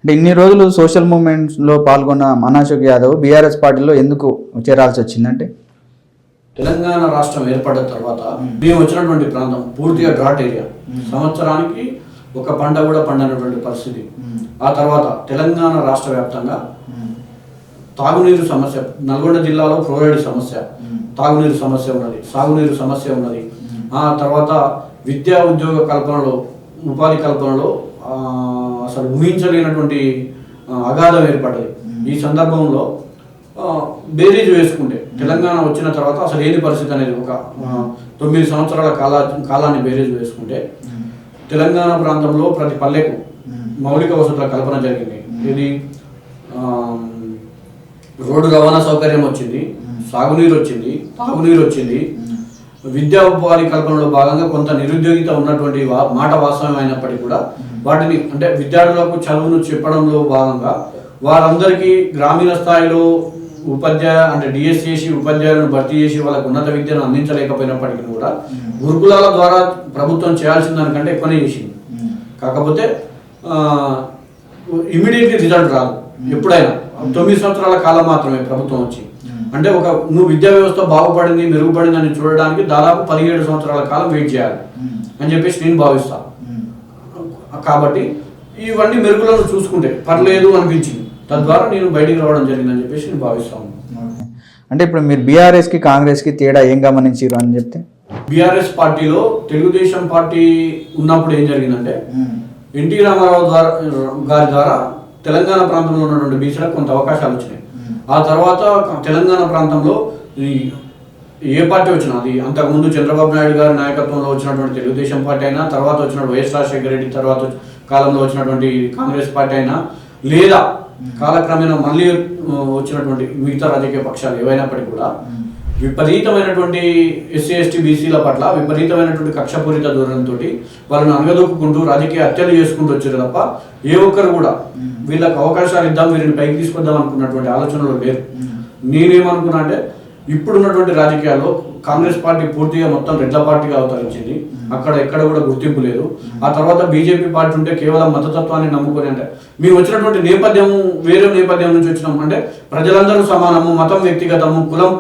అంటే ఇన్ని రోజులు సోషల్ మూవ్మెంట్స్లో పాల్గొన్న అశోక్ యాదవ్ బీఆర్ఎస్ పార్టీలో ఎందుకు చేరాల్సి వచ్చిందంటే, తెలంగాణ రాష్ట్రం ఏర్పడిన తర్వాత మేము వచ్చినటువంటి ప్రాంతం పూర్తిగా డ్రాట్ ఏరియా, సంవత్సరానికి ఒక పంట కూడా పండనటువంటి పరిస్థితి. ఆ తర్వాత తెలంగాణ రాష్ట్ర వ్యాప్తంగా తాగునీరు సమస్య, నల్గొండ జిల్లాలో ఫ్లోరైడ్ సమస్య, తాగునీరు సమస్య ఉన్నది, సాగునీరు సమస్య ఉన్నది. ఆ తర్వాత విద్యా ఉద్యోగ కల్పనలో, ఉపాధి కల్పనలో అసలు ఊహించలేనటువంటి అగాధం ఏర్పడ్డది. ఈ సందర్భంలో బేరీజ్ వేసుకుంటే తెలంగాణ వచ్చిన తర్వాత అసలు ఏంది పరిస్థితి అనేది ఒక 9 సంవత్సరాల కాలాన్ని బేరీజ్ వేసుకుంటే తెలంగాణ ప్రాంతంలో ప్రతి పల్లెకు మౌలిక వసతుల కల్పన జరిగింది. ఇది రోడ్డు రవాణా సౌకర్యం వచ్చింది, సాగునీరు వచ్చింది, తాగునీరు వచ్చింది. విద్యా ఉపాధి కల్పనలో భాగంగా కొంత నిరుద్యోగిత ఉన్నటువంటి మాట వాస్తవం అయినప్పటికీ కూడా వాటిని అంటే విద్యార్థులకు చదువును చెప్పడంలో భాగంగా వారందరికీ గ్రామీణ స్థాయిలో అంటే డిఎస్ చేసి ఉపాధ్యాయులను భర్తీ చేసి వాళ్ళకు ఉన్నత విద్యను అందించలేకపోయినప్పటికీ కూడా గురుకులాల ద్వారా ప్రభుత్వం చేయాల్సిన దానికంటే ఎక్కువనే చేసింది. కాకపోతే ఇమీడియట్లీ రిజల్ట్ రాదు. ఎప్పుడైనా 9 సంవత్సరాల కాలం మాత్రమే ప్రభుత్వం వచ్చి, అంటే నువ్వు విద్యా వ్యవస్థ బాగుపడింది, మెరుగుపడింది అని చూడడానికి దాదాపు 17 సంవత్సరాల కాలం వెయిట్ చేయాలి అని చెప్పేసి నేను భావిస్తాను. కాబట్టి ఇవన్నీ మెరుగులను చూసుకుంటే పర్లేదు అనిపించింది, తద్వారా నేను బయటికి రావడం జరిగిందని చెప్పేసి నేను భావిస్తాను. అంటే ఇప్పుడు మీరు బీఆర్ఎస్కి కాంగ్రెస్కి తేడా ఏం గమనించారు అని చెప్తే, బీఆర్ఎస్ పార్టీలో తెలుగుదేశం పార్టీ ఉన్నప్పుడు ఏం జరిగిందంటే ఎన్టీ రామారావు గారి ద్వారా తెలంగాణ ప్రాంతంలో ఉన్నటువంటి బీసీలకు కొంత అవకాశాలు వచ్చినాయి. ఆ తర్వాత తెలంగాణ ప్రాంతంలో ఏ పార్టీ వచ్చినా, అది అంతకుముందు చంద్రబాబు నాయుడు గారి నాయకత్వంలో వచ్చినటువంటి తెలుగుదేశం పార్టీ అయినా, తర్వాత వచ్చిన వైఎస్ రాజశేఖర రెడ్డి తర్వాత కాలంలో వచ్చినటువంటి కాంగ్రెస్ పార్టీ అయినా, లేదా కాలక్రమేణా మళ్ళీ వచ్చినటువంటి మిగతా రాజకీయ పక్షాలు ఏవైనప్పటికీ కూడా విపరీతమైనటువంటి ఎస్సీ ఎస్టీ బీసీల పట్ల విపరీతమైనటువంటి కక్షపూరిత ధోరణితో వాళ్ళని అనగదొక్కుంటూ రాజకీయ హత్యలు చేసుకుంటూ వచ్చారు తప్ప ఏ ఒక్కరు కూడా వీళ్ళకి అవకాశాలు ఇద్దాం, వీరిని పైకి తీసుకొద్దాం అనుకున్నటువంటి ఆలోచనలో లేరు. నేనేమనుకున్నా అంటే ఇప్పుడున్నటువంటి రాజకీయాల్లో కాంగ్రెస్ పార్టీ పూర్తిగా మొత్తం రెడ్ల పార్టీగా అవతరించింది, అక్కడ ఎక్కడ కూడా గుర్తింపు లేదు. ఆ తర్వాత బీజేపీ పార్టీ ఉంటే కేవలం మతతత్వాన్ని నమ్ముకొని, అంటే మేము వచ్చినటువంటి నేపథ్యము వేరే నేపథ్యం నుంచి వచ్చినాము, అంటే ప్రజలందరూ సమానము, మతం వ్యక్తిగతము, కులం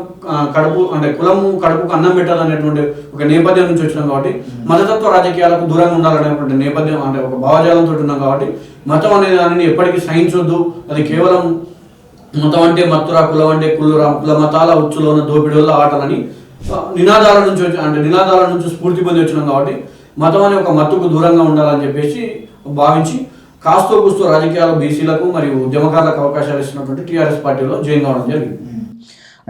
కులము కడుపుకు అన్నం పెట్టదు అనేటువంటి ఒక నేపథ్యం నుంచి వచ్చినాం కాబట్టి మతతత్వ రాజకీయాలకు దూరంగా ఉండాలనేటువంటి నేపథ్యం, అంటే ఒక భావజాలంతో ఉన్నాం కాబట్టి మతం అనే దానిని ఎప్పటికీ సహించొద్దు, అది కేవలం మతం అంటే మత్తురా, కులం అంటే కుల్లురా, కుల మతాల ఉచ్చులోన దోపిడీల ఆటలని నినాదాల నుంచి స్ఫూర్తి పొంది వచ్చినాం కాబట్టి మతం అనే ఒక మత్తుకు దూరంగా ఉండాలని చెప్పేసి భావించి కాస్తో కూస్తో రాజకీయాలు బీసీలకు మరియు ఉద్యమకారులకు అవకాశాలు ఇస్తున్నటువంటి టీఆర్ఎస్ పార్టీలో జాయిన్ కావడం జరిగింది.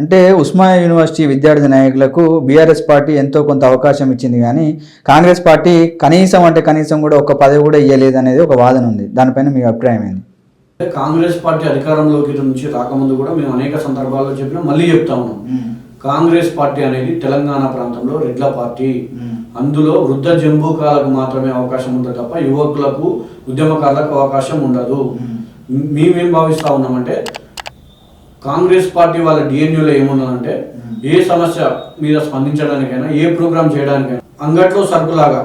అంటే ఉస్మానియా యూనివర్సిటీ విద్యార్థి నాయకులకు బీఆర్ఎస్ పార్టీ ఎంతో కొంత అవకాశం ఇచ్చింది, కానీ కాంగ్రెస్ పార్టీ కనీసం కూడా ఒక పదవి కూడా ఇవ్వలేదు అనేది ఒక వాదన ఉంది. దానిపైన మీ అభిప్రాయం ఏంది? కాంగ్రెస్ పార్టీ అధికారంలోకి నుంచి రాకముందు కూడా మేము అనేక సందర్భాల్లో చెప్పినా మళ్ళీ చెప్తా ఉన్నాం, కాంగ్రెస్ పార్టీ అనేది తెలంగాణ ప్రాంతంలో రెడ్ల పార్టీ. అందులో వృద్ధ జంబూకాలకు మాత్రమే అవకాశం ఉంటుంది తప్ప యువకులకు ఉద్యమకారులకు అవకాశం ఉండదు. మేమేం భావిస్తా ఉన్నామంటే కాంగ్రెస్ పార్టీ వాళ్ళ డిఎన్యూలో ఏమున్నదంటే ఏ సమస్య మీద స్పందించడానికైనా, ఏ ప్రోగ్రామ్ చేయడానికైనా అంగట్లో సరుకులాగా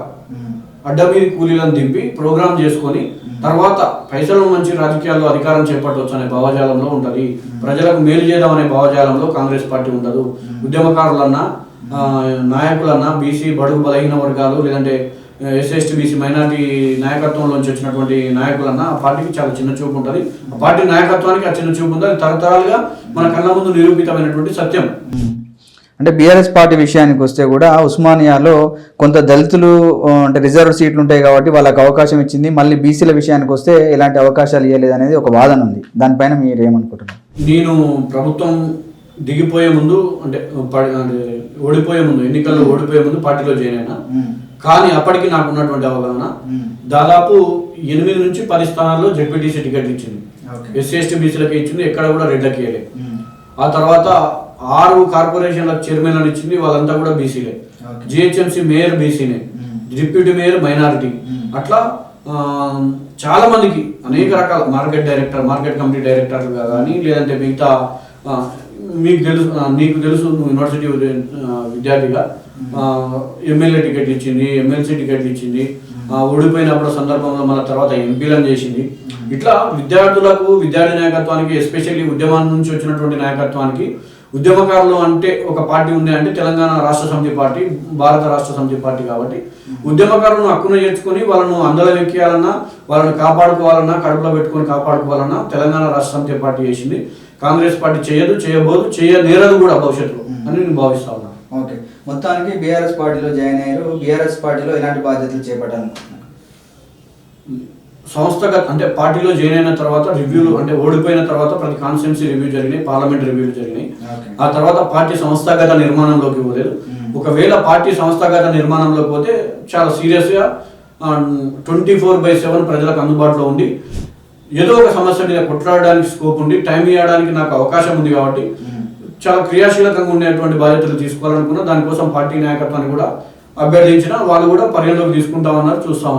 అడ్డమీది కూలీలను దింపి ప్రోగ్రామ్ చేసుకొని తర్వాత పైసలు మంచి రాజకీయాల్లో అధికారం చేపట్టవచ్చు అనే భావజాలంలో ఉంటుంది. ప్రజలకు మేలు చేద్దాం అనే భావజాలంలో కాంగ్రెస్ పార్టీ ఉండదు. ఉద్యమకారులన్నా, నాయకులన్నా, బీసీ బడుగు బలహీన వర్గాలు లేదంటే ఎస్ఎస్టీ బీసీ మైనార్టీ నాయకత్వంలోంచి వచ్చినటువంటి నాయకులన్నా ఆ పార్టీకి చాలా చిన్న చూపు ఉంటుంది. ఆ పార్టీ నాయకత్వానికి ఆ చిన్న చూపు ఉంది. అది తరతరాలుగా మన కళ్ళ ముందు నిరూపితమైనటువంటి సత్యం. అంటే బీఆర్ఎస్ పార్టీ విషయానికి వస్తే కూడా ఉస్మానియాలో కొంత దళితులు అంటే రిజర్వ్ సీట్లు ఉంటాయి కాబట్టి వాళ్ళకి అవకాశం ఇచ్చింది. మళ్ళీ బీసీల విషయానికి వస్తే ఎలాంటి అవకాశాలు ఇవ్వలేదు అనేది ఒక వాదన ఉంది. దానిపైన మీరు ఏమనుకుంటున్నారు? నేను ప్రభుత్వం దిగిపోయే ముందు అంటే ఓడిపోయే ముందు, ఎన్నికల్లో ఓడిపోయే ముందు పార్టీలో జాయిన్ అయినా, కానీ అప్పటికి నాకు ఉన్నటువంటి అవగాహన దాదాపు 8 నుంచి 10 స్థానాల్లో జెడ్పీటీసీ టికెట్ ఇచ్చింది. ఎస్సీ ఎస్టీ బీసీలకి ఇచ్చింది, ఎక్కడ కూడా రెడ్లకి ఇవ్వలేదు. ఆ తర్వాత 6 కార్పొరేషన్లకు చైర్మన్లను ఇచ్చింది, వాళ్ళంతా కూడా బీసీలే. జిహెచ్ఎంసీ మేయర్ బీసీనే, డిప్యూటీ మేయర్ మైనారిటీ. అట్లా చాలా మందికి అనేక రకాల మార్కెట్ కమిటీ డైరెక్టర్లుగా కానీ లేదంటే మిగతా నీకు తెలుసు యూనివర్సిటీ విద్యార్థిగా ఎమ్మెల్యే టికెట్లు ఇచ్చింది, ఎమ్మెల్సీ టికెట్లు ఇచ్చింది. ఓడిపోయినప్పుడు సందర్భంలో మన తర్వాత ఎంపీలను చేసింది. ఇట్లా విద్యార్థులకు, విద్యార్థి నాయకత్వానికి, ఎస్పెషల్లీ ఉద్యమం నుంచి వచ్చినటువంటి నాయకత్వానికి, ఉద్యమకారులు అంటే ఒక పార్టీ ఉంది అంటే తెలంగాణ రాష్ట్ర సమితి పార్టీ, భారత రాష్ట్ర సమితి పార్టీ. కాబట్టి ఉద్యమకారులను హక్కున చేర్చుకొని వాళ్ళను అందలం ఎక్కియాలన్నా, వాళ్ళని కాపాడుకోవాలన్నా, కడుపులో పెట్టుకొని కాపాడుకోవాలన్నా తెలంగాణ రాష్ట్ర సమితి పార్టీ చేసింది. కాంగ్రెస్ పార్టీ చేయదు, చేయబోదు, చేయనేరదు కూడా భవిష్యత్తులో అని నేను భావిస్తా ఉన్నాను. ఓకే, మొత్తానికి బీఆర్ఎస్ పార్టీలో జాయిన్ అయ్యారు. బీఆర్ఎస్ పార్టీలో ఎలాంటి బాధ్యతలు చేపట్టాలనుకుంటున్నారు? సంస్థగత అంటే పార్టీలో జాయిన్ అయిన తర్వాత రివ్యూలు, అంటే ఓడిపోయిన తర్వాత ప్రతి కాన్స్టిట్యున్సీ రివ్యూ జరిగినాయి, పార్లమెంట్ రివ్యూలు జరిగినాయి. ఆ తర్వాత పార్టీ సంస్థాగత నిర్మాణంలోకి పోలేదు. ఒకవేళ పార్టీ సంస్థాగత నిర్మాణంలోకి పోతే చాలా సీరియస్గా 24/7 ప్రజలకు అందుబాటులో ఉండి ఏదో ఒక సమస్య మీద కొట్లాడడానికి స్కోప్ ఉండి టైం ఇవ్వడానికి నాకు అవకాశం ఉంది. కాబట్టి చాలా క్రియాశీలకంగా ఉండేటువంటి బాధ్యతలు తీసుకోవాలనుకున్నా. దానికోసం పార్టీ నాయకత్వాన్ని కూడా అభ్యర్థించిన, వాళ్ళు కూడా పరిగణలోకి తీసుకుంటామన్నారు, చూస్తా ఉన్నారు.